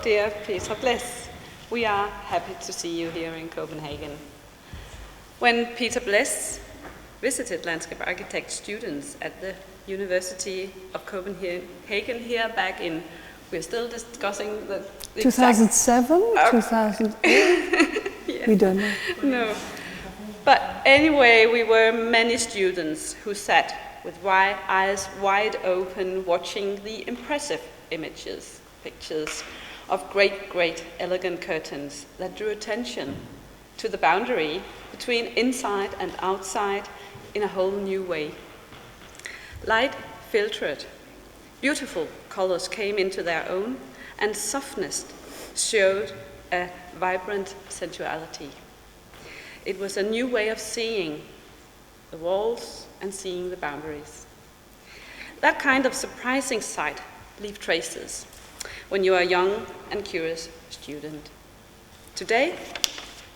Dear Petra Blaisse, we are happy to see you here in Copenhagen. When Petra Blaisse visited landscape architect students at the University of Copenhagen here back in, we're still discussing the 2007, 2008, yeah. We don't know. No, but anyway, we were many students who sat with eyes wide open watching the impressive pictures of great elegant curtains that drew attention to the boundary between inside and outside in a whole new way. Light filtered, beautiful colors came into their own, and softness showed a vibrant sensuality. It was a new way of seeing the walls and seeing the boundaries. That kind of surprising sight leaves traces when you are a young and curious student. Today,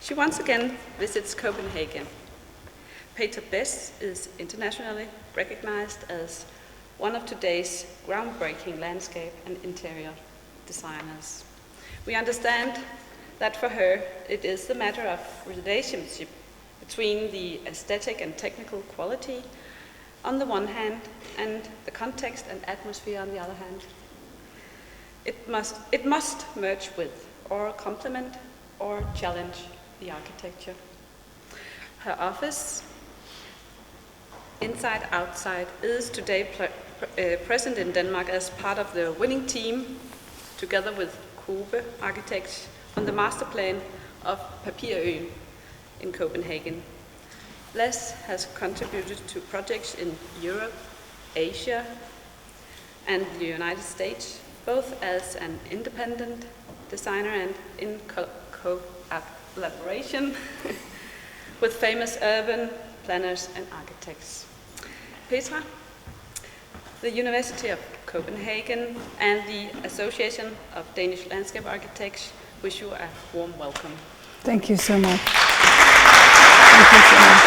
she once again visits Copenhagen. Petra Blaisse is internationally recognized as one of today's groundbreaking landscape and interior designers. We understand that for her, it is the matter of relationship between the aesthetic and technical quality on the one hand, and the context and atmosphere on the other hand. It must merge with, or complement, or challenge the architecture. Her office, inside outside, is today present in Denmark as part of the winning team, together with Kobe Architects, on the master plan of Papirøen in Copenhagen. Blaisse has contributed to projects in Europe, Asia, and the United States, both as an independent designer and in collaboration with famous urban planners and architects. Petra, the University of Copenhagen and the Association of Danish Landscape Architects wish you a warm welcome. Thank you so much. Thank you so much.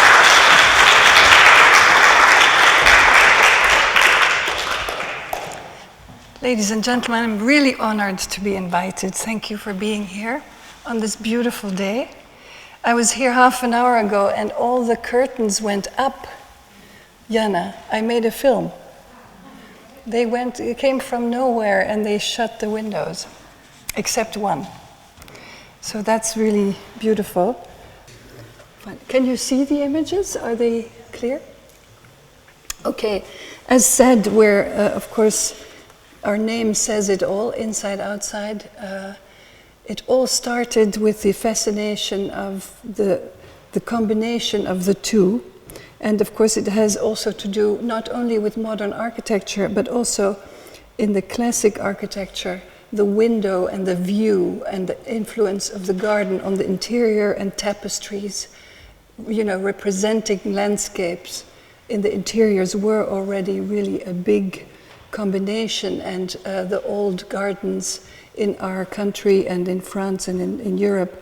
Ladies and gentlemen, I'm really honored to be invited. Thank you for being here on this beautiful day. I was here half an hour ago and all the curtains went up. Jana, I made a film. It came from nowhere and they shut the windows, except one. So that's really beautiful. Can you see the images? Are they clear? Okay, as said, we're, of course, our name says it all, inside, outside. It all started with the fascination of the combination of the two. And of course, it has also to do not only with modern architecture, but also in the classic architecture, the window and the view and the influence of the garden on the interior and tapestries, representing landscapes in the interiors were already really a big combination, and the old gardens in our country and in France and in Europe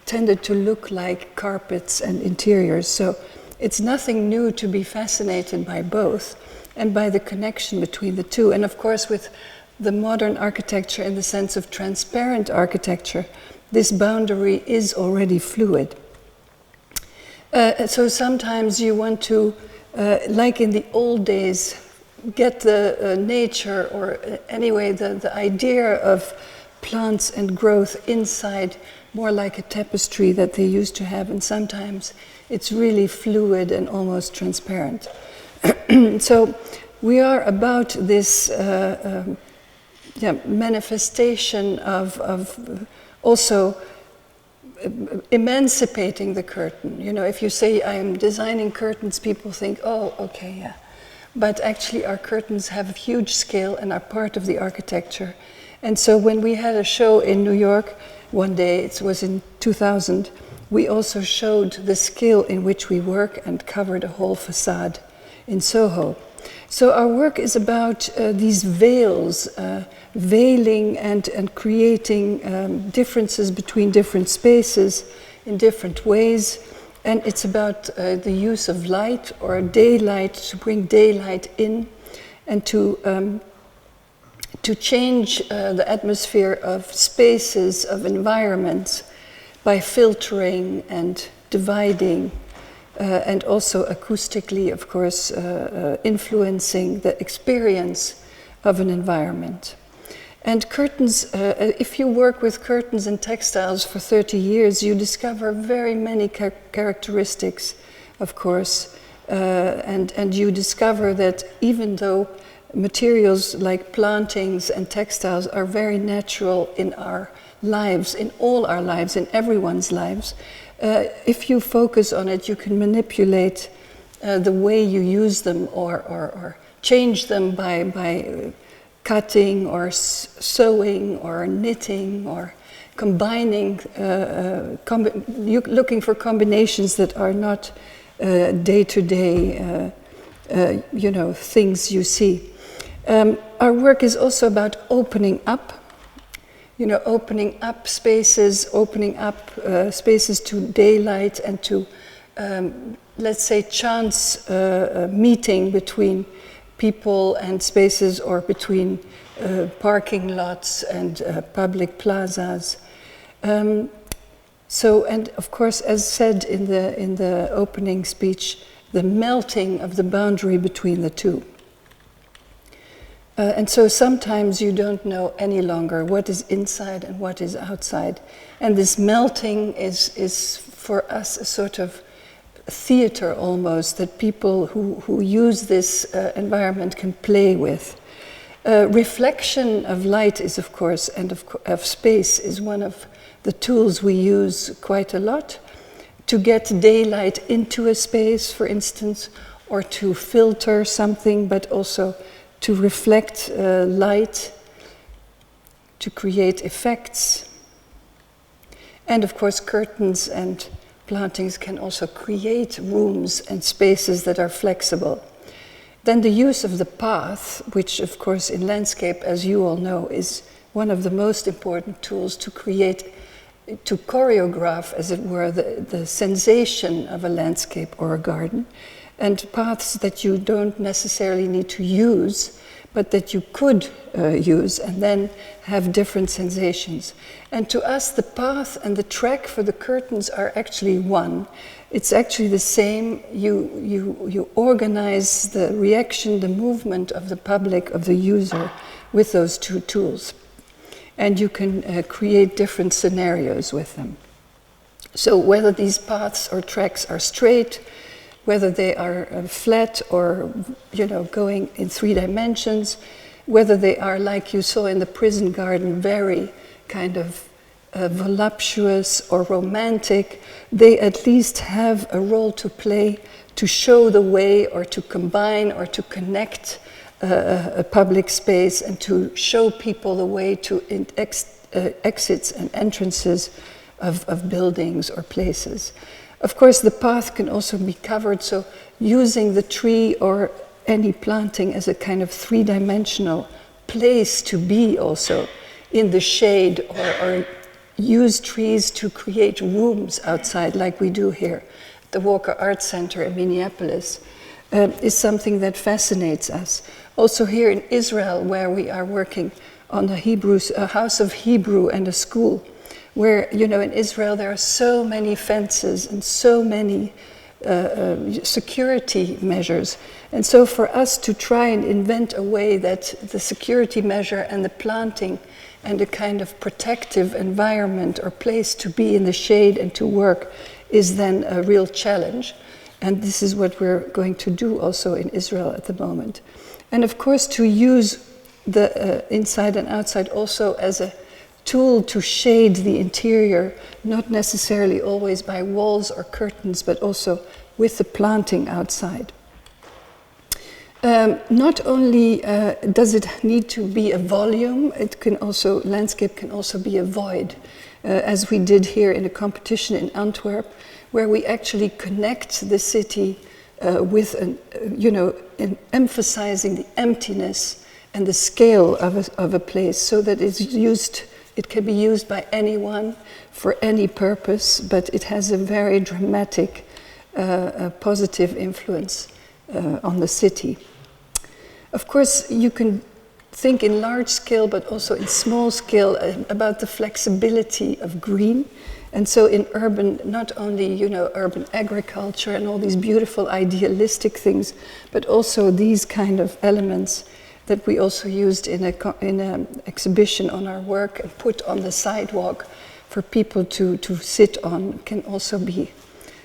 tended to look like carpets and interiors. So it's nothing new to be fascinated by both and by the connection between the two. And of course, with the modern architecture in the sense of transparent architecture, this boundary is already fluid. So sometimes you want to, like in the old days, get the nature, or anyway the idea of plants and growth inside, more like a tapestry that they used to have, and sometimes it's really fluid and almost transparent. So we are about this manifestation of also emancipating the curtain. If you say I'm designing curtains, people think, oh, okay, yeah. But actually our curtains have huge scale and are part of the architecture. And so when we had a show in New York one day, it was in 2000, we also showed the scale in which we work and covered a whole facade in Soho. So our work is about these veils, veiling and creating differences between different spaces in different ways. And it's about the use of light or daylight, to bring daylight in and to to change the atmosphere of spaces, of environments, by filtering and dividing, and also acoustically, of course, influencing the experience of an environment. And curtains, if you work with curtains and textiles for 30 years, you discover very many characteristics, of course, and you discover that even though materials like plantings and textiles are very natural in our lives, in all our lives, in everyone's lives, if you focus on it, you can manipulate the way you use them or change them by cutting or sewing or knitting or combining, looking for combinations that are not day-to-day, things you see. Our work is also about opening up, opening up spaces, to daylight and to, let's say, chance meeting between people and spaces, or between parking lots and public plazas. And of course, as said in the opening speech, the melting of the boundary between the two. And so sometimes you don't know any longer what is inside and what is outside. And this melting is for us a sort of theater almost, that people who use this environment can play with. Reflection of light is, of course, and of space is one of the tools we use quite a lot to get daylight into a space, for instance, or to filter something, but also to reflect light, to create effects. And of course, curtains and plantings can also create rooms and spaces that are flexible. Then the use of the path, which of course in landscape, as you all know, is one of the most important tools to create, to choreograph, as it were, the sensation of a landscape or a garden. And paths that you don't necessarily need to use, but that you could use and then have different sensations. And to us, the path and the track for the curtains are actually one. It's actually the same. You organize the reaction, the movement of the public, of the user, with those two tools. And you can create different scenarios with them. So whether these paths or tracks are straight, whether they are flat or, going in 3 dimensions, whether they are, like you saw in the prison garden, very kind of voluptuous or romantic, they at least have a role to play to show the way, or to combine or to connect a public space, and to show people the way to exits and entrances of buildings or places. Of course, the path can also be covered, so using the tree or any planting as a kind of 3-dimensional place to be also in the shade, or use trees to create rooms outside, like we do here at the Walker Art Center in Minneapolis, is something that fascinates us. Also here in Israel, where we are working on a house of Hebrew and a school, where, in Israel there are so many fences and so many security measures. And so for us to try and invent a way that the security measure and the planting and a kind of protective environment or place to be in the shade and to work is then a real challenge. And this is what we're going to do also in Israel at the moment. And of course, to use the inside and outside also as a tool to shade the interior, not necessarily always by walls or curtains, but also with the planting outside. Not only does it need to be a volume, landscape can also be a void, as we did here in a competition in Antwerp, where we actually connect the city with, emphasizing the emptiness and the scale of a place, so that it can be used by anyone for any purpose, but it has a very dramatic, positive influence on the city. Of course, you can think in large scale, but also in small scale, about the flexibility of green. And so in urban, not only, you know, urban agriculture and all these beautiful idealistic things, but also these kind of elements that we also used in an exhibition on our work and put on the sidewalk for people to sit on, can also be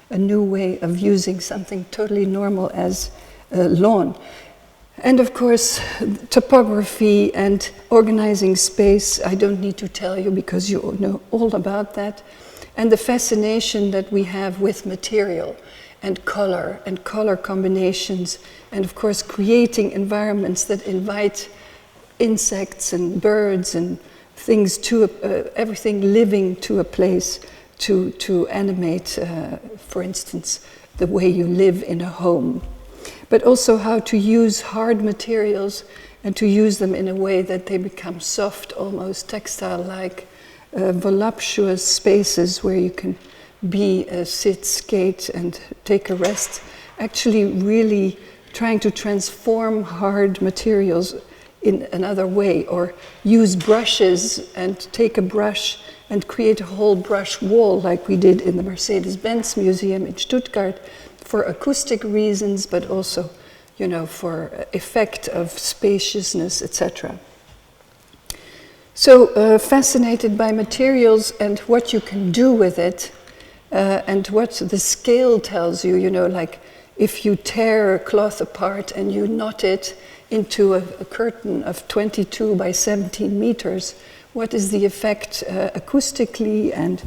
a new way of using something totally normal as lawn. And of course, topography and organizing space, I don't need to tell you because you know all about that. And the fascination that we have with material and color combinations, and of course creating environments that invite insects and birds and things to everything living to a place to animate, for instance, the way you live in a home. But also how to use hard materials and to use them in a way that they become soft, almost textile-like, voluptuous spaces where you can be, sit, skate, and take a rest. Actually really trying to transform hard materials in another way, or use brushes and take a brush and create a whole brush wall like we did in the Mercedes-Benz Museum in Stuttgart, for acoustic reasons, but also, you know, for effect of spaciousness, etc. So fascinated by materials and what you can do with it, and what the scale tells you, you know, like if you tear a cloth apart and you knot it into a curtain of 22 by 17 meters, what is the effect acoustically and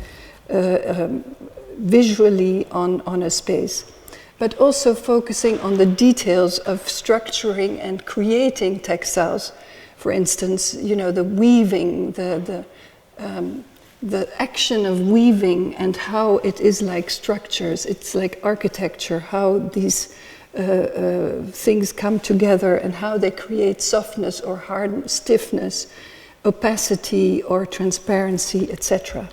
visually on a space? But also focusing on the details of structuring and creating textiles. For instance, you know, the weaving, the action of weaving and how it is like structures. It's like architecture, how these things come together and how they create softness or hardness, stiffness, opacity or transparency, etc.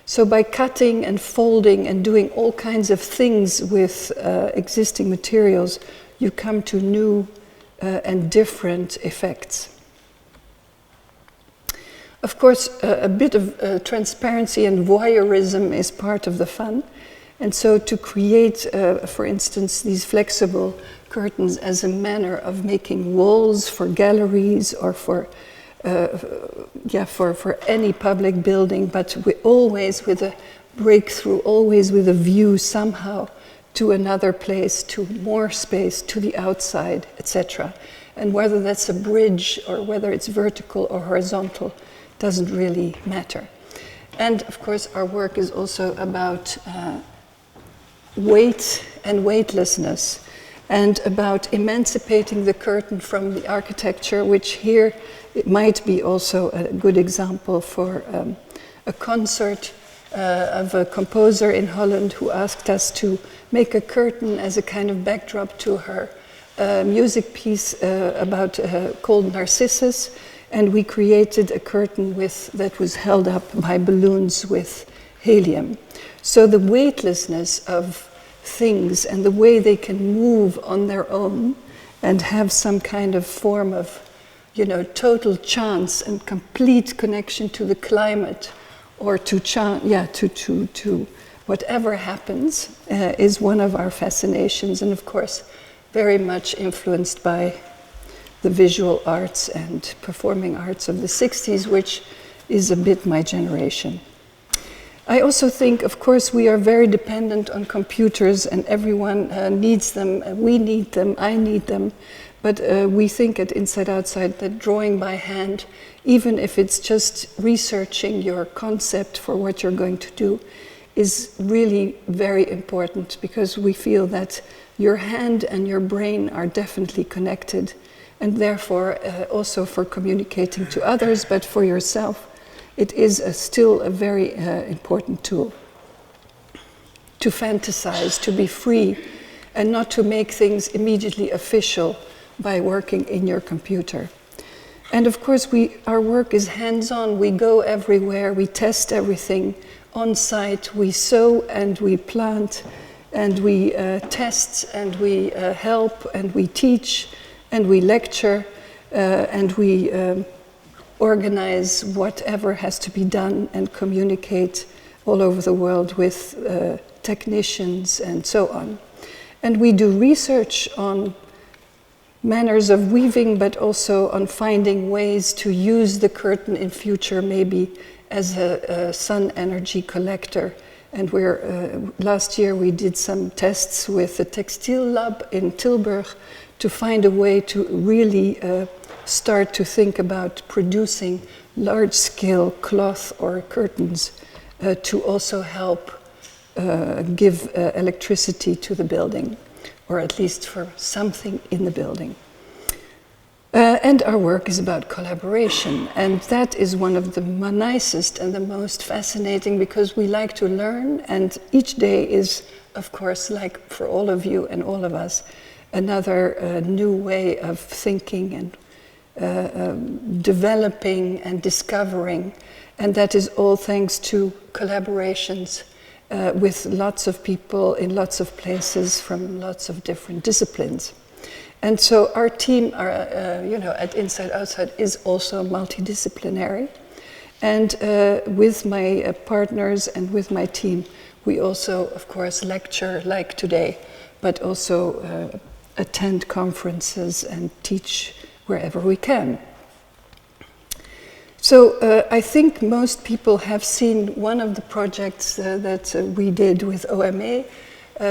So by cutting and folding and doing all kinds of things with existing materials, you come to new and different effects. Of course, a bit of transparency and voyeurism is part of the fun. And so to create, for instance, these flexible curtains as a manner of making walls for galleries or for any public building, but always with a breakthrough, always with a view somehow to another place, to more space, to the outside, etc. And whether that's a bridge or whether it's vertical or horizontal doesn't really matter. And of course, our work is also about weight and weightlessness, and about emancipating the curtain from the architecture, which here it might be also a good example for a concert of a composer in Holland who asked us to make a curtain as a kind of backdrop to her music piece called Narcissus, and we created a curtain that was held up by balloons with helium. So the weightlessness of things and the way they can move on their own and have some kind of form of, you know, total chance and complete connection to the climate or to whatever happens is one of our fascinations, and of course very much influenced by the visual arts and performing arts of the 60s, which is a bit my generation. I also think, of course, we are very dependent on computers, and everyone needs them. We need them, I need them. But we think at Inside Outside that drawing by hand, even if it's just researching your concept for what you're going to do, is really very important, because we feel that your hand and your brain are definitely connected, and therefore also for communicating to others, but for yourself, it is still a very important tool. To fantasize, to be free, and not to make things immediately official by working in your computer. And of course, our work is hands-on. We go everywhere, we test everything on site, we sow and we plant, and we test and we help and we teach and we lecture. and we organize whatever has to be done and communicate all over the world with technicians and so on. And we do research on manners of weaving, but also on finding ways to use the curtain in future, maybe as a sun energy collector. And last year we did some tests with the Textile Lab in Tilburg to find a way to really start to think about producing large-scale cloth or curtains to also help give electricity to the building, or at least for something in the building. And our work is about collaboration, and that is one of the nicest and the most fascinating, because we like to learn, and each day is, of course, like for all of you and all of us, another new way of thinking and developing and discovering, and that is all thanks to collaborations with lots of people in lots of places from lots of different disciplines. And so our team, at Inside Outside, is also multidisciplinary. And with my partners and with my team, we also, of course, lecture like today, but also attend conferences and teach wherever we can. So I think most people have seen one of the projects that we did with OMA,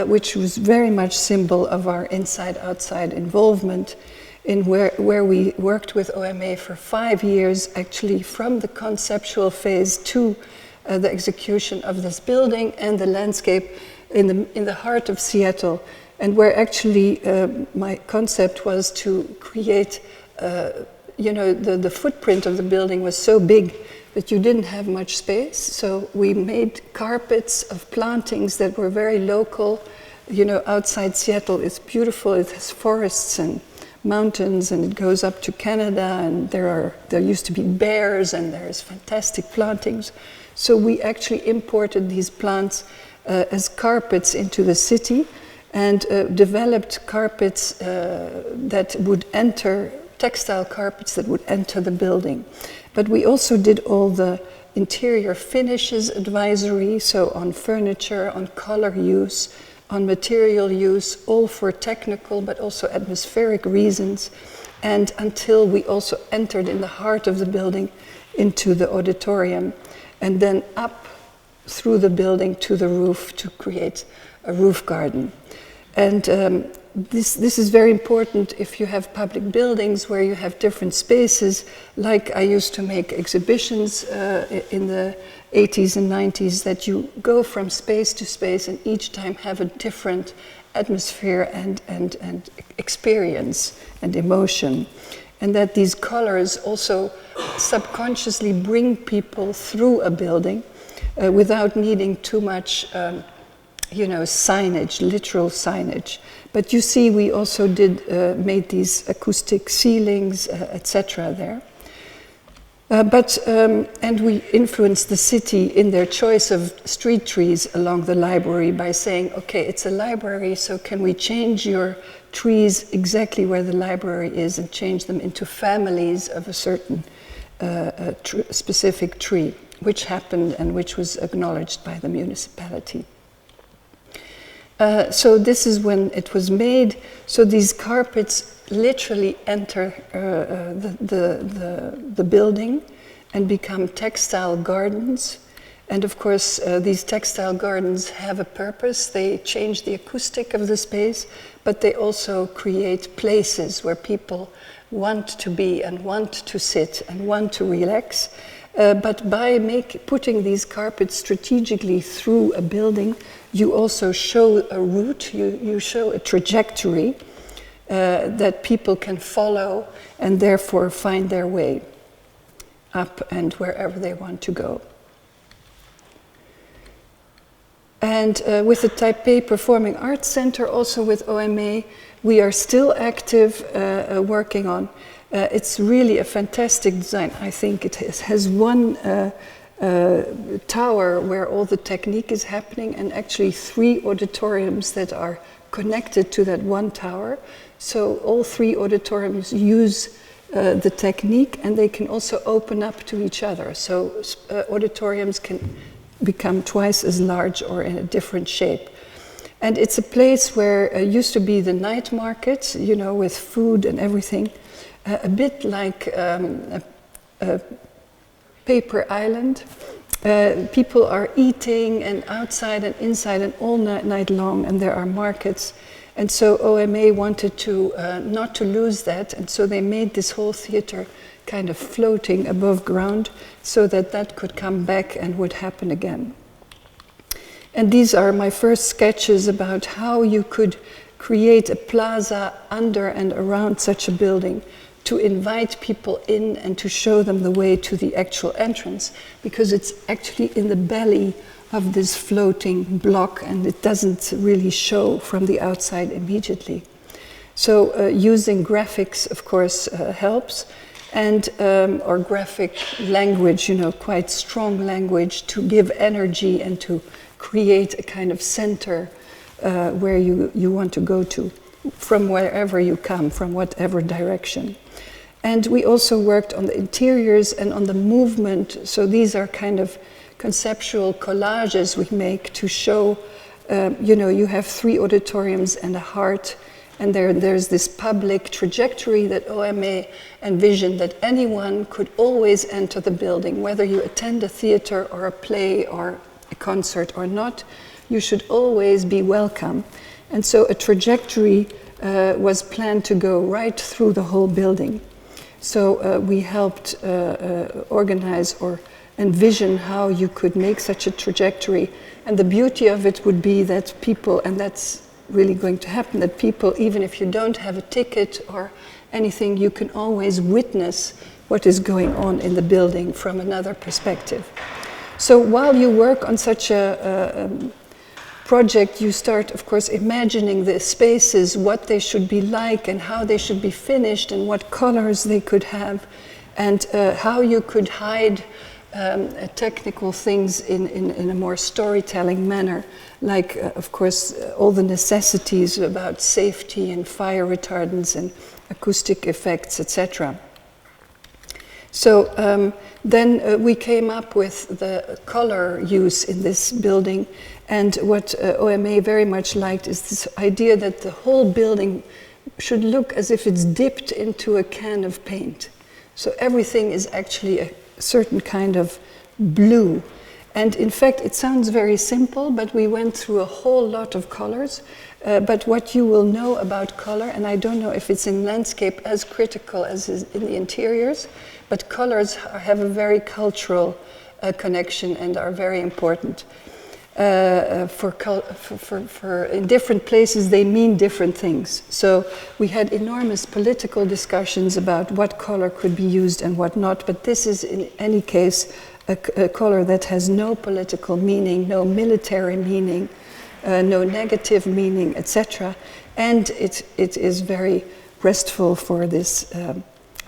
which was very much symbol of our inside-outside involvement, in where we worked with OMA for 5 years, actually from the conceptual phase to the execution of this building and the landscape in the heart of Seattle, and where actually my concept was to create, the footprint of the building was so big that you didn't have much space, so we made carpets of plantings that were very local. Outside Seattle, it's beautiful, it has forests and mountains, and it goes up to Canada, and there used to be bears, and there's fantastic plantings. So we actually imported these plants as carpets into the city, and developed carpets that would enter, textile carpets that would enter the building. But we also did all the interior finishes advisory, so on furniture, on color use, on material use, all for technical but also atmospheric reasons, and until we also entered in the heart of the building into the auditorium, and then up through the building to the roof to create a roof garden. And this is very important if you have public buildings where you have different spaces. Like I used to make exhibitions in the 80s and 90s, that you go from space to space and each time have a different atmosphere and experience and emotion. And that these colors also subconsciously bring people through a building without needing too much signage, literal signage. But you see, we also made these acoustic ceilings, etc. there. And we influenced the city in their choice of street trees along the library by saying, okay, it's a library, so can we change your trees exactly where the library is and change them into families of a certain specific tree, which happened and which was acknowledged by the municipality. So this is when it was made. So these carpets literally enter the building and become textile gardens. And of course, these textile gardens have a purpose. They change the acoustic of the space, but they also create places where people want to be and want to sit and want to relax. But by putting these carpets strategically through a building, you also show a route, you show a trajectory that people can follow and therefore find their way up and wherever they want to go. And with the Taipei Performing Arts Center, also with OMA, we are still active working on. It's really a fantastic design. I think it has one tower where all the technique is happening, and actually 3 auditoriums that are connected to that one tower. So all 3 auditoriums use the technique, and they can also open up to each other. So auditoriums can become twice as large or in a different shape. And it's a place where used to be the night market, you know, with food and everything, a bit like a paper island. People are eating and outside and inside and all night long, and there are markets. And so OMA wanted to not to lose that, and so they made this whole theater kind of floating above ground so that that could come back and would happen again. And these are my first sketches about how you could create a plaza under and around such a building to invite people in and to show them the way to the actual entrance, because it's actually in the belly of this floating block and it doesn't really show from the outside immediately. So using graphics, of course, helps, and or graphic language, you know, quite strong language to give energy and to create a kind of center where you want to go to from wherever you come, from whatever direction. And we also worked on the interiors and on the movement. So these are kind of conceptual collages we make to show, you know, you have 3 auditoriums and a heart, and there's this public trajectory that OMA envisioned that anyone could always enter the building, whether you attend a theater or a play or a concert or not, you should always be welcome. And so a trajectory was planned to go right through the whole building. So we helped organize or envision how you could make such a trajectory. And the beauty of it would be that people, and that's really going to happen, that people, even if you don't have a ticket or anything, you can always witness what is going on in the building from another perspective. So while you work on such a project, you start, of course, imagining the spaces, what they should be like and how they should be finished and what colors they could have, and how you could hide technical things in a more storytelling manner, like, of course, all the necessities about safety and fire retardants and acoustic effects, etc. So then we came up with the color use in this building, and what OMA very much liked is this idea that the whole building should look as if it's dipped into a can of paint. So everything is actually a certain kind of blue. And in fact, it sounds very simple, but we went through a whole lot of colors. But what you will know about color, and I don't know if it's in landscape as critical as is in the interiors, but colors have a very cultural connection and are very important. In different places, they mean different things. So we had enormous political discussions about what color could be used and what not, but this is in any case a color that has no political meaning, no military meaning, no negative meaning, etc. And it is very restful for this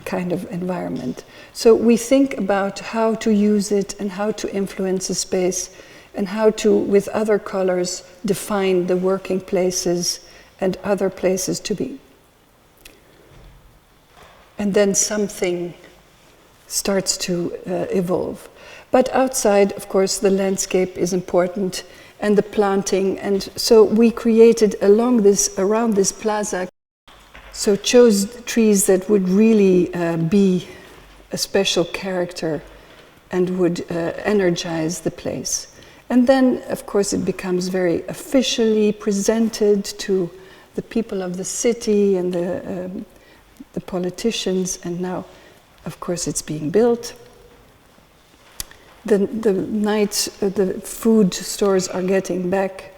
kind of environment. So we think about how to use it and how to influence a space and how to, with other colors, define the working places and other places to be. And then something starts to evolve. But outside, of course, the landscape is important and the planting. And so we created around this plaza, so chose trees that would really be a special character and would energize the place. And then, of course, it becomes very officially presented to the people of the city and the politicians, and now, of course, it's being built. The food stores are getting back,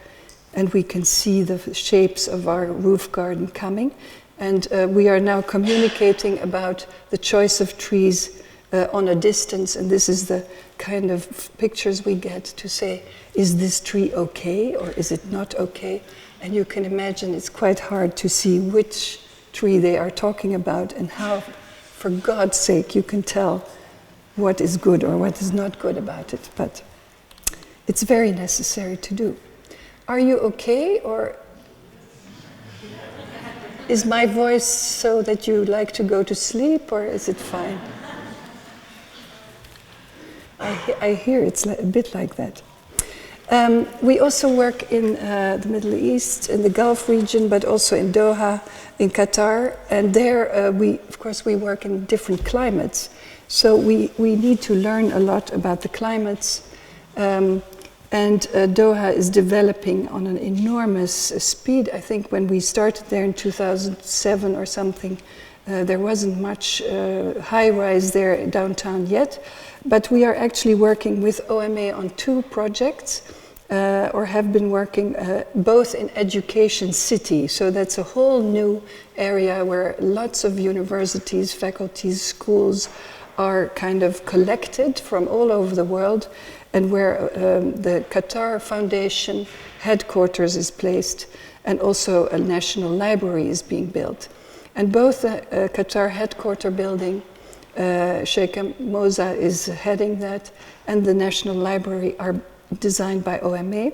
and we can see the shapes of our roof garden coming. And we are now communicating about the choice of trees on a distance, and this is the kind of pictures we get to say, is this tree okay or is it not okay? And you can imagine it's quite hard to see which tree they are talking about and how, for God's sake, you can tell what is good or what is not good about it. But it's very necessary to do. Are you okay, or Is my voice so that you like to go to sleep, or is it fine? I hear it's a bit like that. We also work in the Middle East, in the Gulf region, but also in Doha, in Qatar, and there of course we work in different climates. So we need to learn a lot about the climates, and Doha is developing on an enormous speed. I think when we started there in 2007 or something, there wasn't much high-rise there downtown yet, but we are actually working with OMA on 2 projects, or have been working both in Education City. So that's a whole new area where lots of universities, faculties, schools are kind of collected from all over the world, and where the Qatar Foundation headquarters is placed, and also a national library is being built. And both the Qatar headquarter building, Sheikh Moza is heading that, and the National Library are designed by OMA.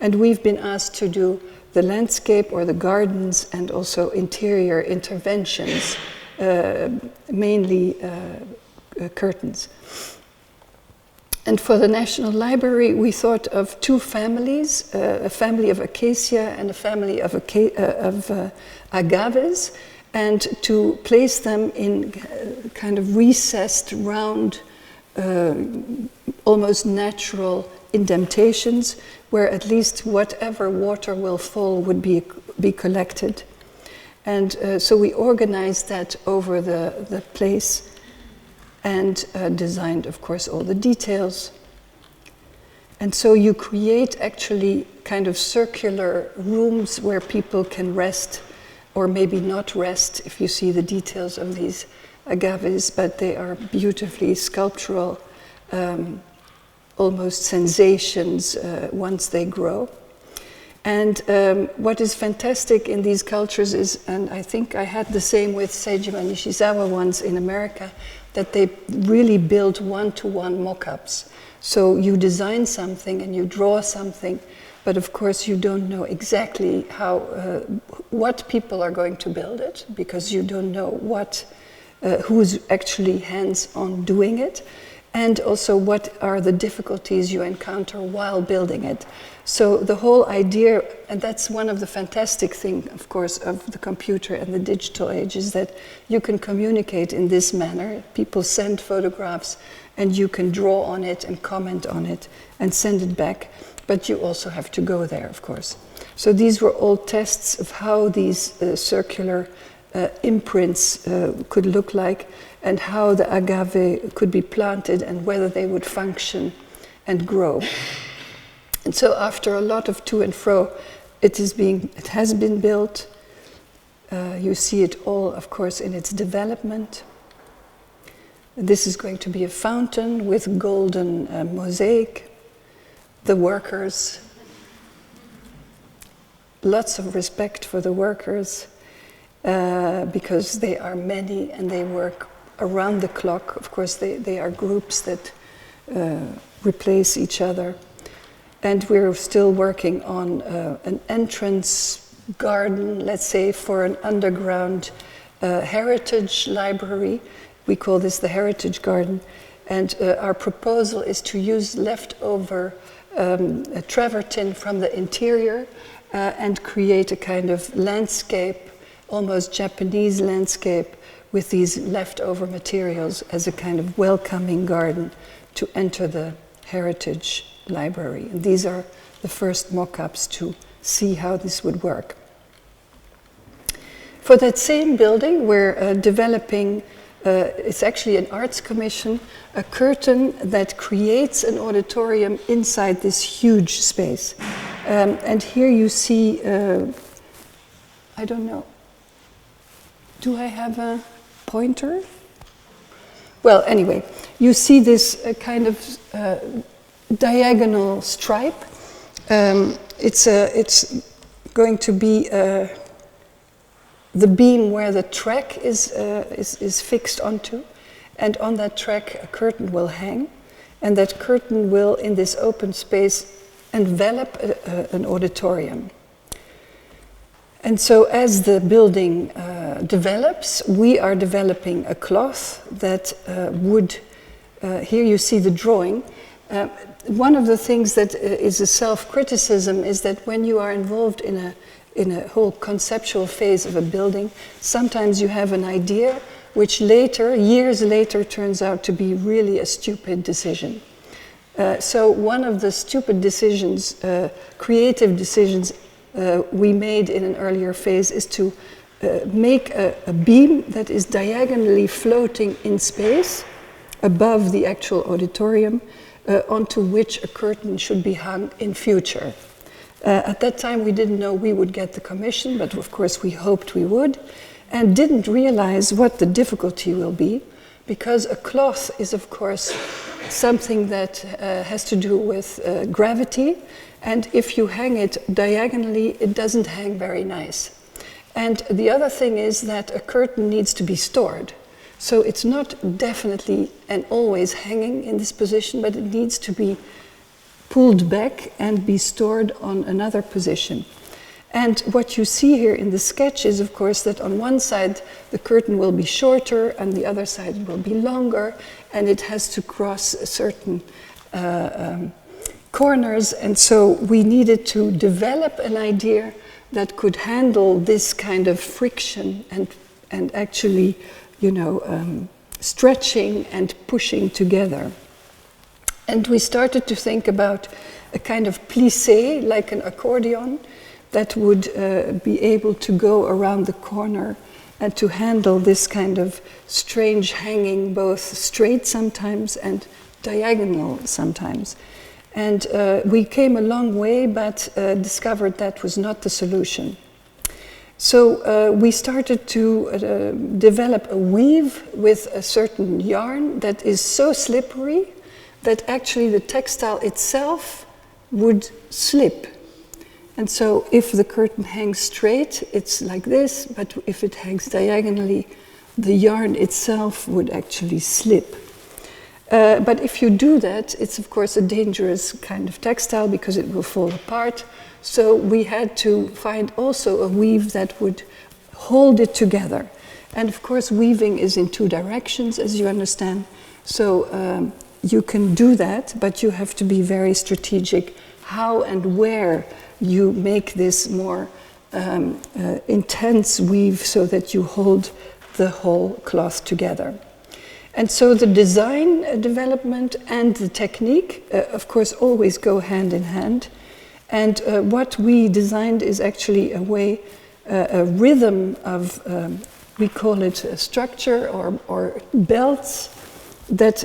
And we've been asked to do the landscape or the gardens and also interior interventions, mainly curtains. And for the National Library, we thought of 2 families, a family of acacia and a family of agaves, and to place them in kind of recessed, round, almost natural indentations, where at least whatever water will fall would be collected. And so we organized that over the place, and designed, of course, all the details. And so you create actually kind of circular rooms where people can rest, or maybe not rest, if you see the details of these agaves, but they are beautifully sculptural, almost sensations once they grow. And what is fantastic in these cultures is, and I think I had the same with Seijima Nishizawa once in America, that they really build one-to-one mock-ups. So you design something and you draw something, but of course you don't know exactly how, what people are going to build it, because you don't know who's actually hands-on doing it, and also what are the difficulties you encounter while building it. So the whole idea, and that's one of the fantastic things, of course, of the computer and the digital age, is that you can communicate in this manner. People send photographs and you can draw on it and comment on it and send it back, but you also have to go there, of course. So these were all tests of how these circular imprints could look like, and how the agave could be planted and whether they would function and grow. And so after a lot of to and fro, it has been built. You see it all, of course, in its development. This is going to be a fountain with golden mosaic. The workers, lots of respect for the workers, because they are many and they work around the clock. Of course, they are groups that replace each other. And we're still working on an entrance garden, let's say, for an underground heritage library. We call this the Heritage Garden. And our proposal is to use leftover travertine from the interior and create a kind of landscape, almost Japanese landscape, with these leftover materials as a kind of welcoming garden to enter the heritage library. And these are the first mock-ups to see how this would work. For that same building, we're developing, it's actually an arts commission, a curtain that creates an auditorium inside this huge space. And here you see, I don't know, do I have a pointer? Well, anyway, you see this kind of diagonal stripe. It's going to be the beam where the track is fixed onto, and on that track a curtain will hang, and that curtain will, in this open space, envelop an auditorium. And so as the building develops, we are developing a cloth that would, here you see the drawing. One of the things that is a self-criticism is that when you are involved in a whole conceptual phase of a building, sometimes you have an idea which later, years later, turns out to be really a stupid decision. So one of the stupid decisions, creative decisions we made in an earlier phase is to make a beam that is diagonally floating in space above the actual auditorium, onto which a curtain should be hung in future. At that time we didn't know we would get the commission, but of course we hoped we would, and didn't realize what the difficulty will be, because a cloth is of course something that has to do with gravity, and if you hang it diagonally it doesn't hang very nice. And the other thing is that a curtain needs to be stored. So it's not definitely and always hanging in this position, but it needs to be pulled back and be stored on another position. And what you see here in the sketch is, of course, that on one side the curtain will be shorter and the other side will be longer, and it has to cross certain corners. And so we needed to develop an idea that could handle this kind of friction and actually, you know, stretching and pushing together. And we started to think about a kind of plissé, like an accordion, that would be able to go around the corner and to handle this kind of strange hanging, both straight sometimes and diagonal sometimes. And we came a long way, but discovered that was not the solution. So we started to develop a weave with a certain yarn that is so slippery that actually the textile itself would slip. And so if the curtain hangs straight, it's like this, but if it hangs diagonally, the yarn itself would actually slip. But if you do that, it's of course a dangerous kind of textile because it will fall apart. So we had to find also a weave that would hold it together. And of course weaving is in two directions, as you understand. So you can do that, but you have to be very strategic how and where you make this more intense weave so that you hold the whole cloth together. And so the design development and the technique, of course, always go hand in hand. And what we designed is actually a way, a rhythm of, we call it a structure or belts that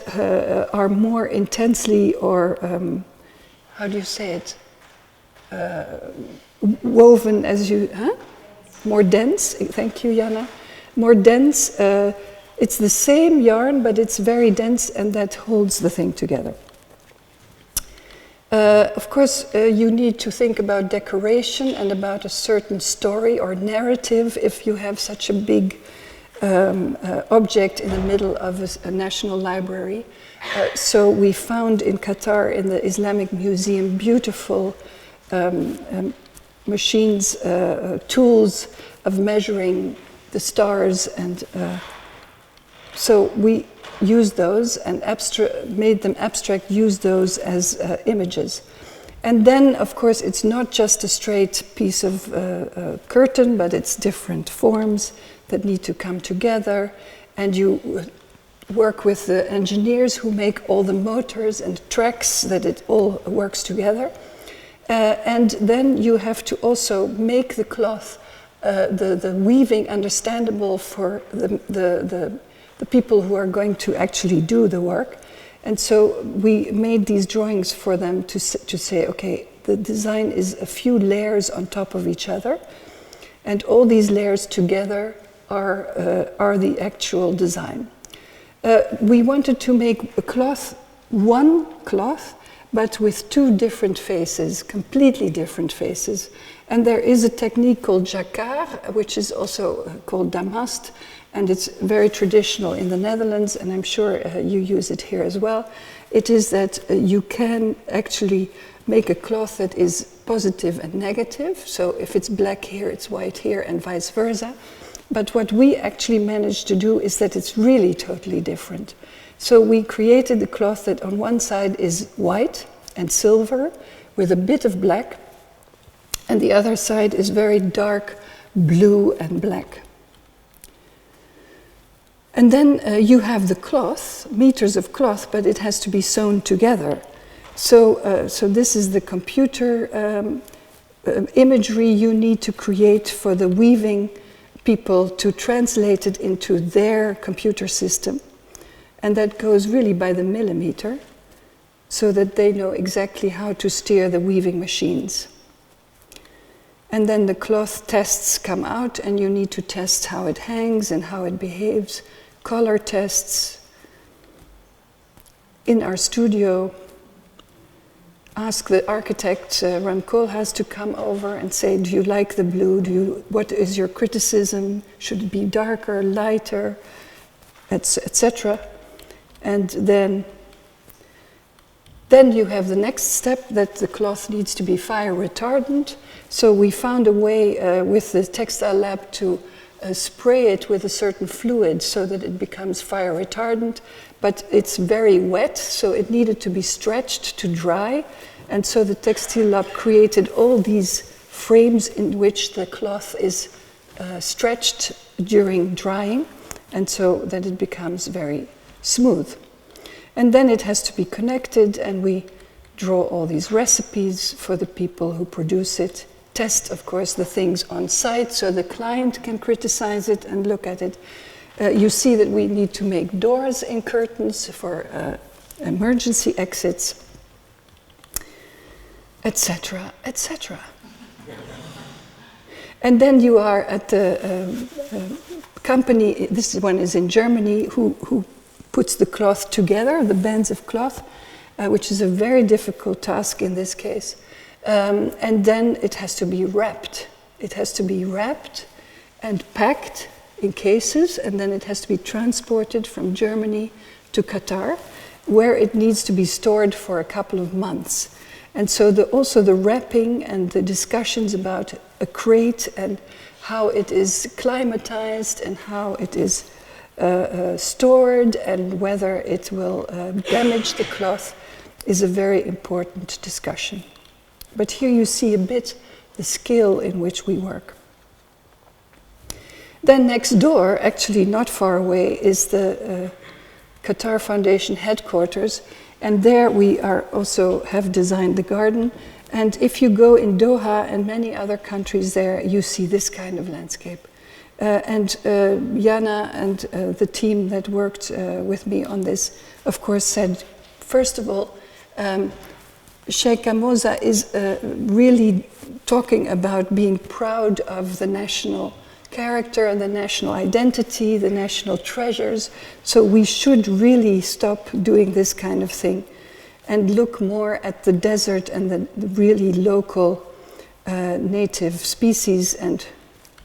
are more intensely or, how do you say it? Woven as you, more dense, thank you, Jana. More dense, it's the same yarn, but it's very dense, and that holds the thing together. Of course, you need to think about decoration and about a certain story or narrative if you have such a big object in the middle of a national library. So we found in Qatar, in the Islamic Museum, beautiful machines, tools of measuring the stars, and so we used those and made them abstract, used those as images. And then, of course, it's not just a straight piece of curtain, but it's different forms that need to come together, and you work with the engineers who make all the motors and tracks that it all works together. And then you have to also make the cloth, the weaving understandable for the people who are going to actually do the work. And so we made these drawings for them to say, okay, the design is a few layers on top of each other, and all these layers together are the actual design. We wanted to make a cloth, one cloth, but with two different faces, completely different faces. And there is a technique called jacquard, which is also called damast, and it's very traditional in the Netherlands, and I'm sure you use it here as well. It is that you can actually make a cloth that is positive and negative. So if it's black here, it's white here, and vice versa. But what we actually managed to do is that it's really totally different. So we created a cloth that on one side is white and silver with a bit of black, and the other side is very dark blue and black. And then you have the cloth, meters of cloth, but it has to be sewn together. So this is the computer imagery you need to create for the weaving people to translate it into their computer system. And that goes really by the millimeter, so that they know exactly how to steer the weaving machines. And then the cloth tests come out, and you need to test how it hangs and how it behaves. Color tests. In our studio, ask the architect, Ram Koolhaas, to come over and say, do you like the blue? What is your criticism? Should it be darker, lighter, etc.? And then you have the next step, that the cloth needs to be fire retardant. So we found a way with the textile lab to spray it with a certain fluid so that it becomes fire retardant, but it's very wet, so it needed to be stretched to dry. And so the textile lab created all these frames in which the cloth is stretched during drying, and so that it becomes very smooth. And then it has to be connected, and we draw all these recipes for the people who produce it. Test, of course, the things on site so the client can criticize it and look at it. You see that we need to make doors in curtains for emergency exits, etc., etc. And then you are at the company, this one is in Germany, who puts the cloth together, the bands of cloth, which is a very difficult task in this case. And then it has to be wrapped. It has to be wrapped and packed in cases, and then it has to be transported from Germany to Qatar, where it needs to be stored for a couple of months. And so also the wrapping and the discussions about a crate and how it is climatized and how it is stored and whether it will damage the cloth is a very important discussion. But here you see a bit the scale in which we work. Then next door, actually not far away, is the Qatar Foundation headquarters, and there we are also have designed the garden. And if you go in Doha and many other countries there, you see this kind of landscape. And Jana and the team that worked with me on this, of course, said, first of all, Sheikh Moza is really talking about being proud of the national character and the national identity, the national treasures. So we should really stop doing this kind of thing and look more at the desert and the really local native species. And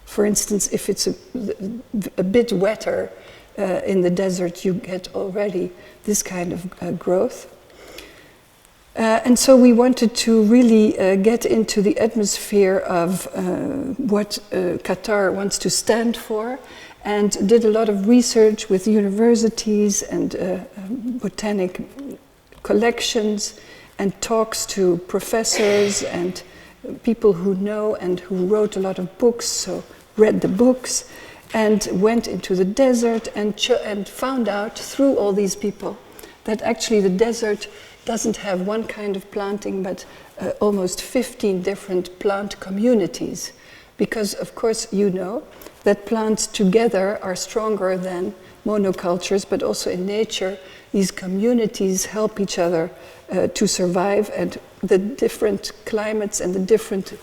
for instance, if it's a bit wetter in the desert, you get already this kind of growth. And so we wanted to really get into the atmosphere of what Qatar wants to stand for, and did a lot of research with universities and botanic collections, and talks to professors and people who know and who wrote a lot of books, so read the books, and went into the desert and found out through all these people that actually the desert doesn't have one kind of planting, but almost 15 different plant communities. Because, of course, you know that plants together are stronger than monocultures, but also in nature, these communities help each other to survive, and the different climates and the different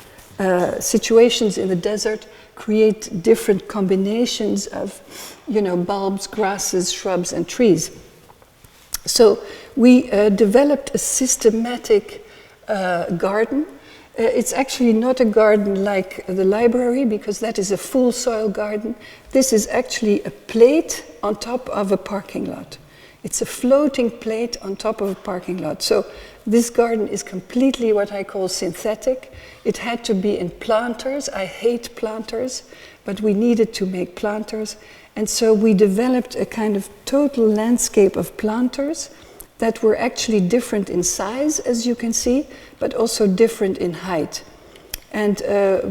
situations in the desert create different combinations of, bulbs, grasses, shrubs, and trees. So we developed a systematic garden. It's actually not a garden like the library, because that is a full soil garden. This is actually a plate on top of a parking lot. It's a floating plate on top of a parking lot. So this garden is completely what I call synthetic. It had to be in planters. I hate planters, but we needed to make planters. And so we developed a kind of total landscape of planters that were actually different in size, as you can see, but also different in height. And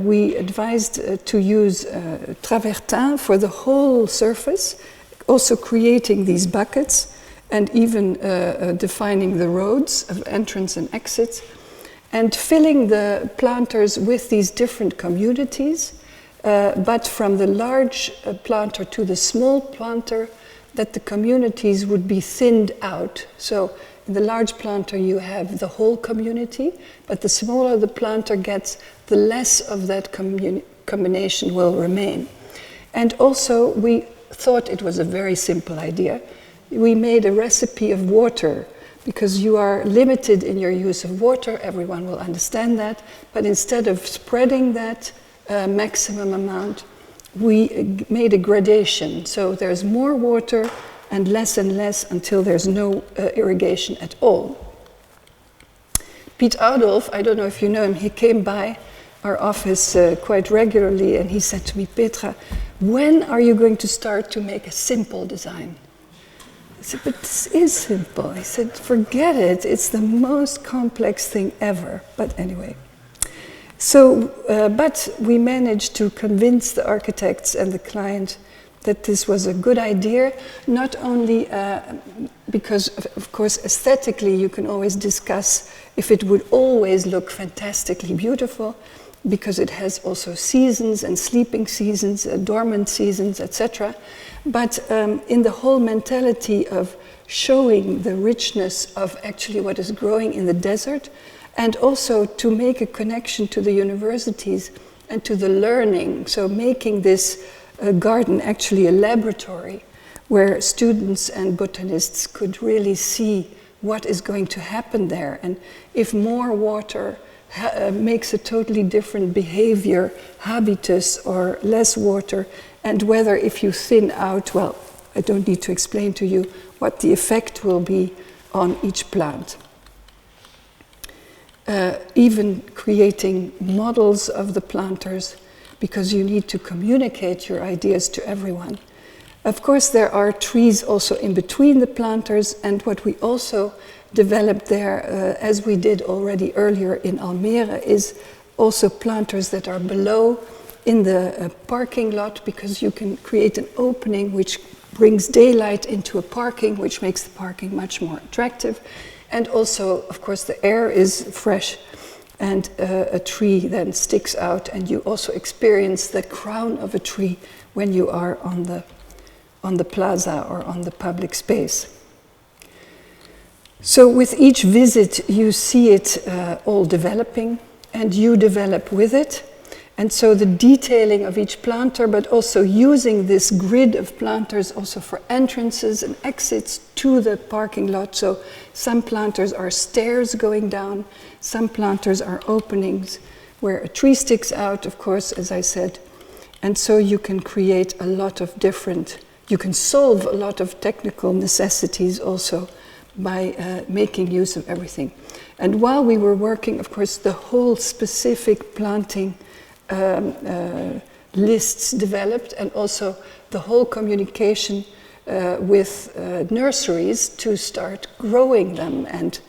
we advised to use travertin for the whole surface, also creating these buckets, and even defining the roads of entrance and exits, and filling the planters with these different communities, but from the large planter to the small planter, that the communities would be thinned out. So in the large planter you have the whole community, but the smaller the planter gets, the less of that combination will remain. And also we thought it was a very simple idea. We made a recipe of water, because you are limited in your use of water, everyone will understand that, but instead of spreading that maximum amount, we made a gradation. So there's more water and less until there's no irrigation at all. Piet Adolf, I don't know if you know him, he came by our office quite regularly, and he said to me, Petra, when are you going to start to make a simple design? I said, but this is simple. He said, forget it, it's the most complex thing ever. But anyway. So, but we managed to convince the architects and the client that this was a good idea, not only because, of course, aesthetically you can always discuss if it would always look fantastically beautiful, because it has also seasons and sleeping seasons, dormant seasons, etc. But in the whole mentality of showing the richness of actually what is growing in the desert, and also to make a connection to the universities and to the learning, so making this garden actually a laboratory where students and botanists could really see what is going to happen there, and if more water makes a totally different behavior, habitus, or less water, and whether if you thin out, well, I don't need to explain to you what the effect will be on each plant. Even creating models of the planters, because you need to communicate your ideas to everyone. Of course, there are trees also in between the planters, and what we also developed there, as we did already earlier in Almere, is also planters that are below in the parking lot, because you can create an opening which brings daylight into a parking, which makes the parking much more attractive. And also, of course, the air is fresh, and a tree then sticks out, and you also experience the crown of a tree when you are on the plaza or on the public space. So with each visit, you see it all developing, and you develop with it. And so the detailing of each planter, but also using this grid of planters also for entrances and exits to the parking lot. So some planters are stairs going down, some planters are openings where a tree sticks out, of course, as I said. And so you can create a lot of different, you can solve a lot of technical necessities also by making use of everything. And while we were working, of course, the whole specific planting lists developed, and also the whole communication with nurseries to start growing them and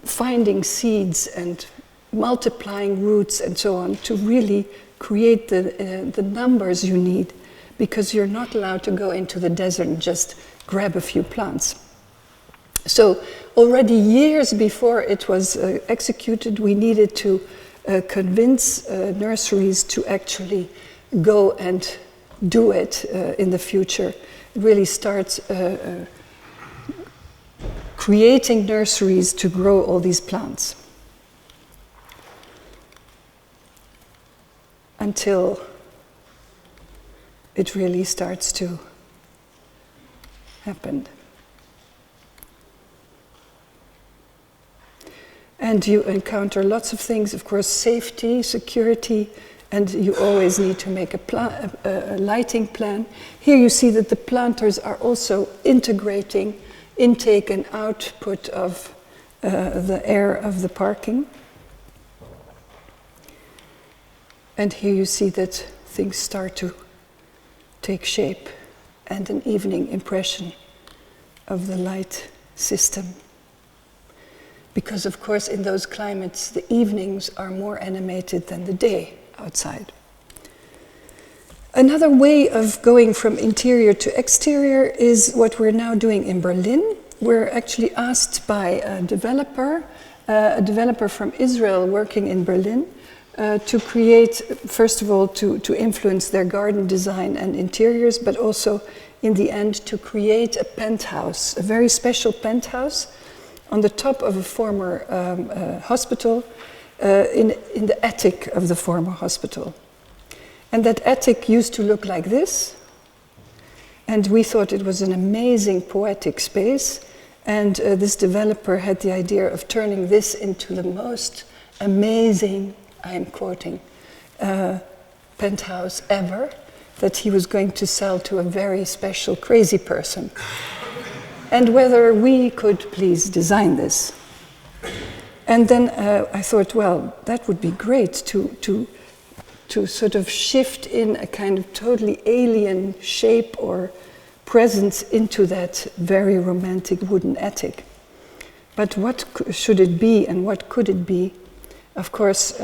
finding seeds and multiplying roots and so on, to really create the numbers you need, because you're not allowed to go into the desert and just grab a few plants. So already years before it was executed, we needed to convince nurseries to actually go and do it in the future. Really start creating nurseries to grow all these plants. Until it really starts to happen. And you encounter lots of things, of course, safety, security, and you always need to make a lighting plan. Here you see that the planters are also integrating intake and output of the air of the parking. And here you see that things start to take shape and an evening impression of the light system. Because of course in those climates the evenings are more animated than the day outside. Another way of going from interior to exterior is what we're now doing in Berlin. We're actually asked by a developer from Israel working in Berlin, to create, first of all, to influence their garden design and interiors, but also in the end to create a penthouse, a very special penthouse on the top of a former hospital, in the attic of the former hospital. And that attic used to look like this, and we thought it was an amazing poetic space, and this developer had the idea of turning this into the most amazing, I am quoting, penthouse ever, that he was going to sell to a very special crazy person. And whether we could please design this. And then I thought, well, that would be great to sort of shift in a kind of totally alien shape or presence into that very romantic wooden attic. But what should it be and what could it be? Of course,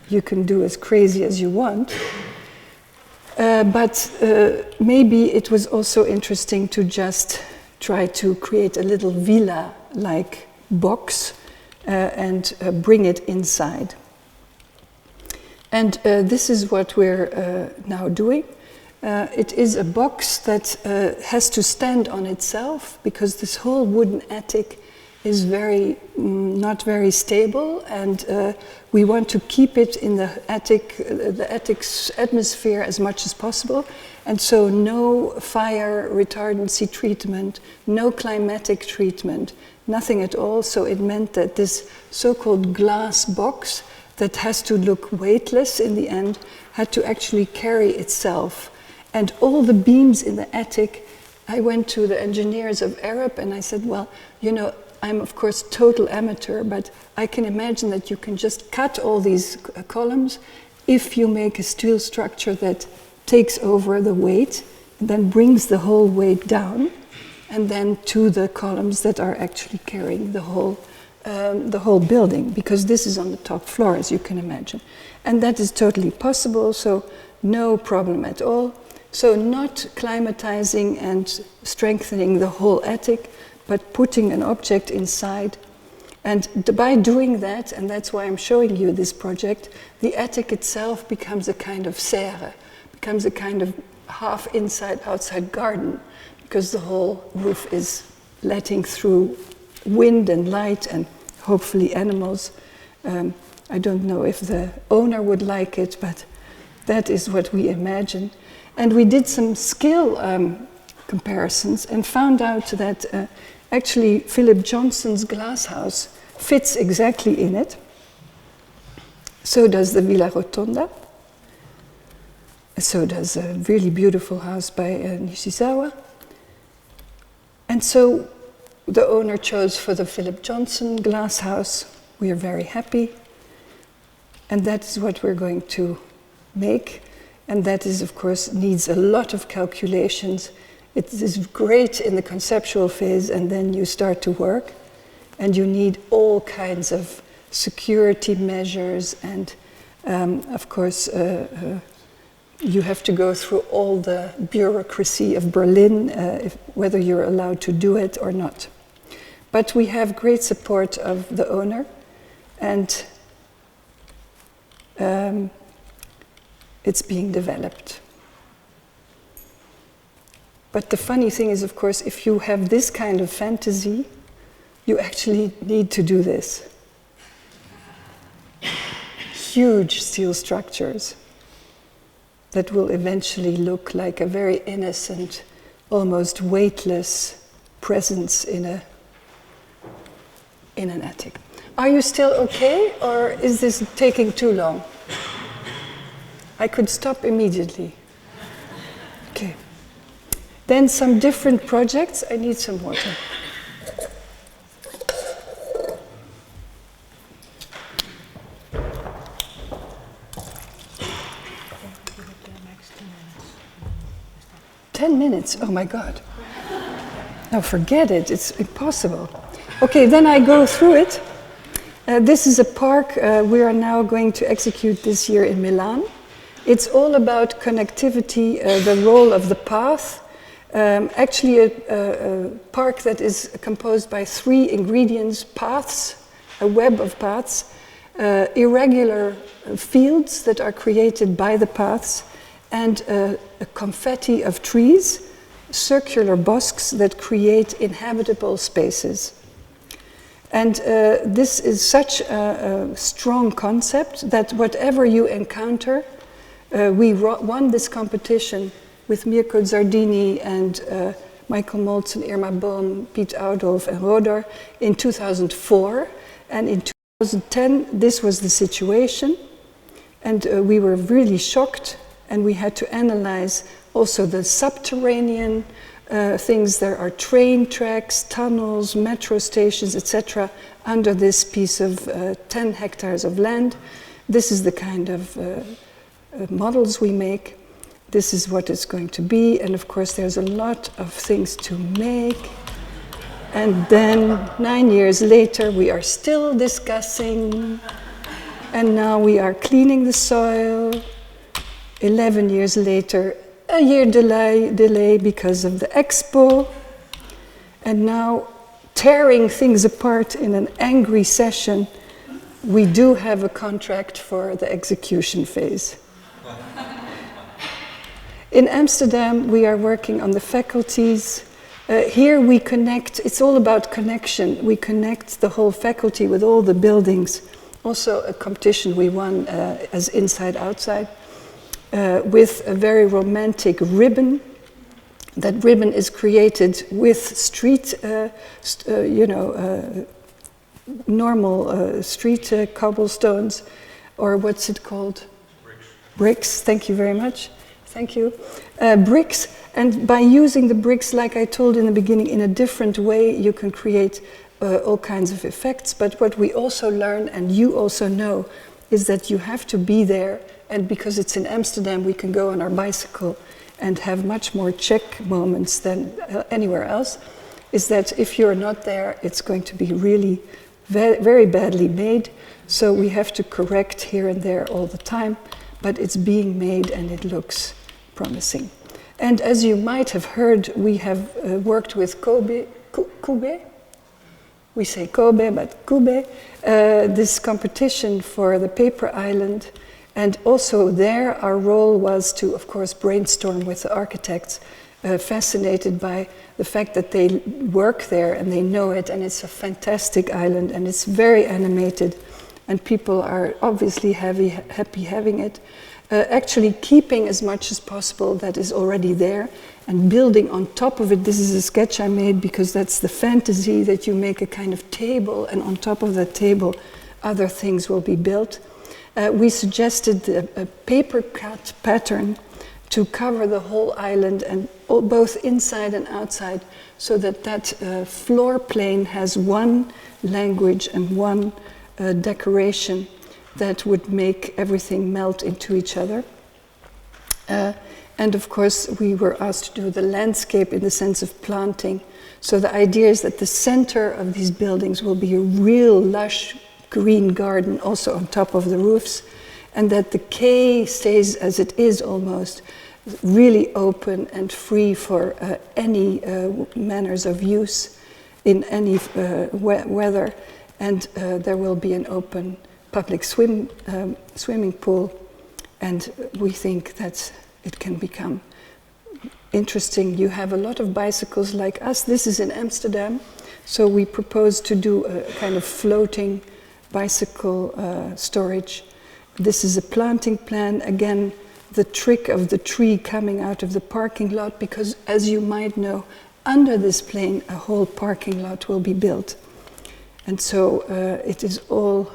you can do as crazy as you want, but maybe it was also interesting to just try to create a little villa-like box and bring it inside. And this is what we're now doing. It is a box that has to stand on itself because this whole wooden attic is not very stable, and we want to keep it in the attic's atmosphere as much as possible. And so no fire retardancy treatment, no climatic treatment, nothing at all. So it meant that this so-called glass box that has to look weightless in the end had to actually carry itself. And all the beams in the attic, I went to the engineers of Arup and I said, well, you know, I'm of course total amateur, but I can imagine that you can just cut all these columns if you make a steel structure that takes over the weight and then brings the whole weight down and then to the columns that are actually carrying the whole building, because this is on the top floor, as you can imagine. And that is totally possible, so no problem at all. So not climatizing and strengthening the whole attic, but putting an object inside. And by doing that, and that's why I'm showing you this project, the attic itself becomes a kind of serre, becomes a kind of half inside outside garden, because the whole roof is letting through wind and light and hopefully animals. I don't know if the owner would like it, but that is what we imagine. And we did some scale comparisons and found out that actually Philip Johnson's glass house fits exactly in it. So does the Villa Rotonda. So does a really beautiful house by Nishizawa. And so the owner chose for the Philip Johnson glass house. We are very happy. And that is what we're going to make. And that is, of course, needs a lot of calculations. It is great in the conceptual phase, and then you start to work, and you need all kinds of security measures, and of course, you have to go through all the bureaucracy of Berlin, whether you're allowed to do it or not. But we have great support of the owner, and it's being developed. But the funny thing is, of course, if you have this kind of fantasy, you actually need to do this. Huge steel structures that will eventually look like a very innocent, almost weightless presence in an attic. Are you still okay, or is this taking too long? I could stop immediately. Okay. Then some different projects. I need some water. Minutes. Oh my God. No, forget it. It's impossible. Okay, then I go through it. This is a park we are now going to execute this year in Milan. It's all about connectivity, the role of the path. Actually, a park that is composed by 3 ingredients: paths, a web of paths, irregular fields that are created by the paths, and a confetti of trees, circular bosques that create inhabitable spaces. And this is such a strong concept that whatever you encounter, we won this competition with Mirko Zardini and Michael Moltzen, Irma Bohm, Piet Oudolf and Rodor in 2004. And in 2010, this was the situation. And we were really shocked. And we had to analyze also the subterranean things. There are train tracks, tunnels, metro stations, etc. under this piece of 10 hectares of land. This is the kind of models we make. This is what it's going to be. And of course, there's a lot of things to make. And then 9 years later, we are still discussing. And now we are cleaning the soil. 11 years later, a year delay because of the expo, and now tearing things apart in an angry session, we do have a contract for the execution phase. In Amsterdam, we are working on the faculties. Here we connect, it's all about connection. We connect the whole faculty with all the buildings. Also a competition we won as Inside Outside. With a very romantic ribbon. That ribbon is created with street, normal street cobblestones, or what's it called? Bricks, thank you very much. Thank you. Bricks, and by using the bricks, like I told in the beginning, in a different way, you can create all kinds of effects. But what we also learn, and you also know, is that you have to be there. And because it's in Amsterdam, we can go on our bicycle and have much more check moments than anywhere else, is that if you're not there, it's going to be really very badly made. So we have to correct here and there all the time, but it's being made and it looks promising. And as you might have heard, we have worked with Kube. We say Kobe, but Kube, this competition for the paper island. And also there, our role was to, of course, brainstorm with the architects, fascinated by the fact that they work there and they know it, and it's a fantastic island, and it's very animated, and people are obviously happy having it. Actually keeping as much as possible that is already there, and building on top of it. This is a sketch I made because that's the fantasy, that you make a kind of table, and on top of that table, other things will be built. We suggested a paper cut pattern to cover the whole island, and both inside and outside, so that floor plane has one language and one decoration that would make everything melt into each other. And of course, we were asked to do the landscape in the sense of planting. So the idea is that the center of these buildings will be a real lush green garden also on top of the roofs, and that the quay stays as it is almost, really open and free for any manners of use in any weather. And there will be an open public swimming pool, and we think that it can become interesting. You have a lot of bicycles like us. This is in Amsterdam, so we propose to do a kind of floating bicycle storage. This is a planting plan. Again, the trick of the tree coming out of the parking lot, because as you might know, under this plane a whole parking lot will be built. And so it is all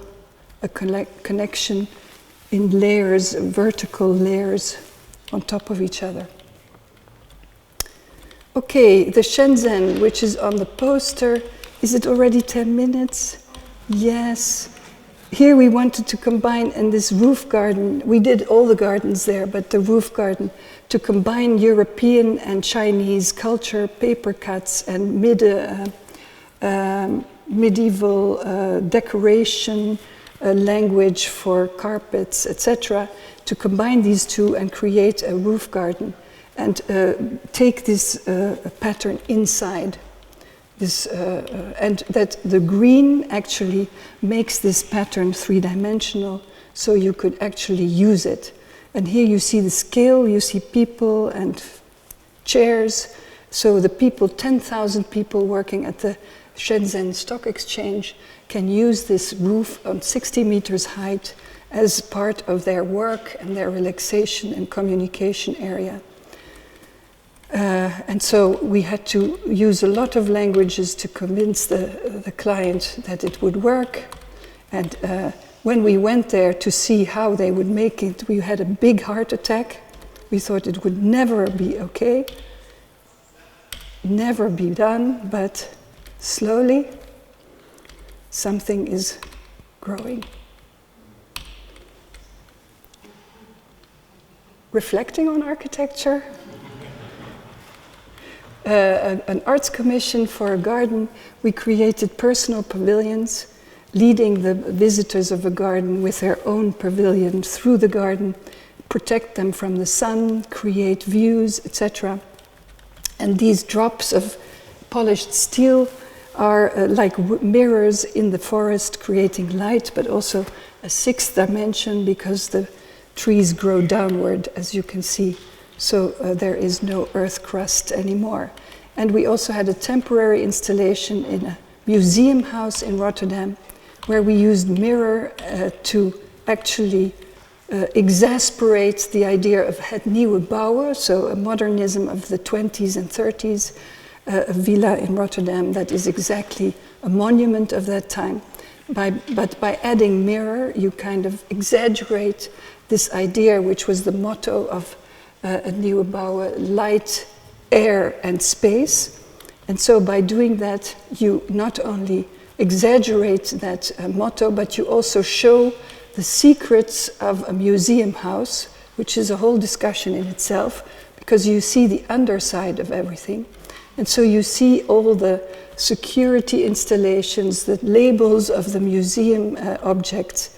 a connection in layers, vertical layers on top of each other. Okay, the Shenzhen, which is on the poster, is it already 10 minutes? Yes. Here we wanted to combine in this roof garden, we did all the gardens there, but the roof garden, to combine European and Chinese culture, paper cuts, and medieval decoration, language for carpets, etc., to combine these two and create a roof garden and take this pattern inside. And that the green actually makes this pattern three-dimensional, so you could actually use it. And here you see the scale, you see people and chairs. So the people, 10,000 people working at the Shenzhen Stock Exchange can use this roof on 60 meters height as part of their work and their relaxation and communication area. And so we had to use a lot of languages to convince the client that it would work. And when we went there to see how they would make it, we had a big heart attack. We thought it would never be okay, never be done, but slowly something is growing. Reflecting on architecture. An arts commission for a garden, we created personal pavilions, leading the visitors of a garden with their own pavilion through the garden, protect them from the sun, create views, etc. And these drops of polished steel are like mirrors in the forest, creating light, but also a sixth dimension because the trees grow downward, as you can see. So there is no earth crust anymore. And we also had a temporary installation in a museum house in Rotterdam, where we used mirror to actually exasperate the idea of het nieuwe bouwen, so a modernism of the 20s and 30s, a villa in Rotterdam that is exactly a monument of that time. But by adding mirror, you kind of exaggerate this idea, which was the motto of het nieuwe bouwen, light, air and space. And so by doing that, you not only exaggerate that motto, but you also show the secrets of a museum house, which is a whole discussion in itself, because you see the underside of everything. And so you see all the security installations, the labels of the museum objects,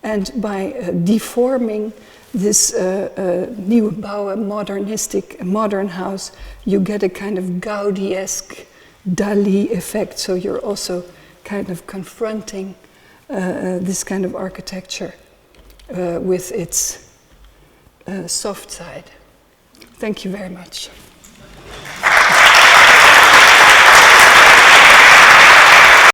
and by deforming this nieuwe bouwen, modernistic, modern house, you get a kind of Gaudi-esque, Dali effect. So you're also kind of confronting this kind of architecture with its soft side. Thank you very much.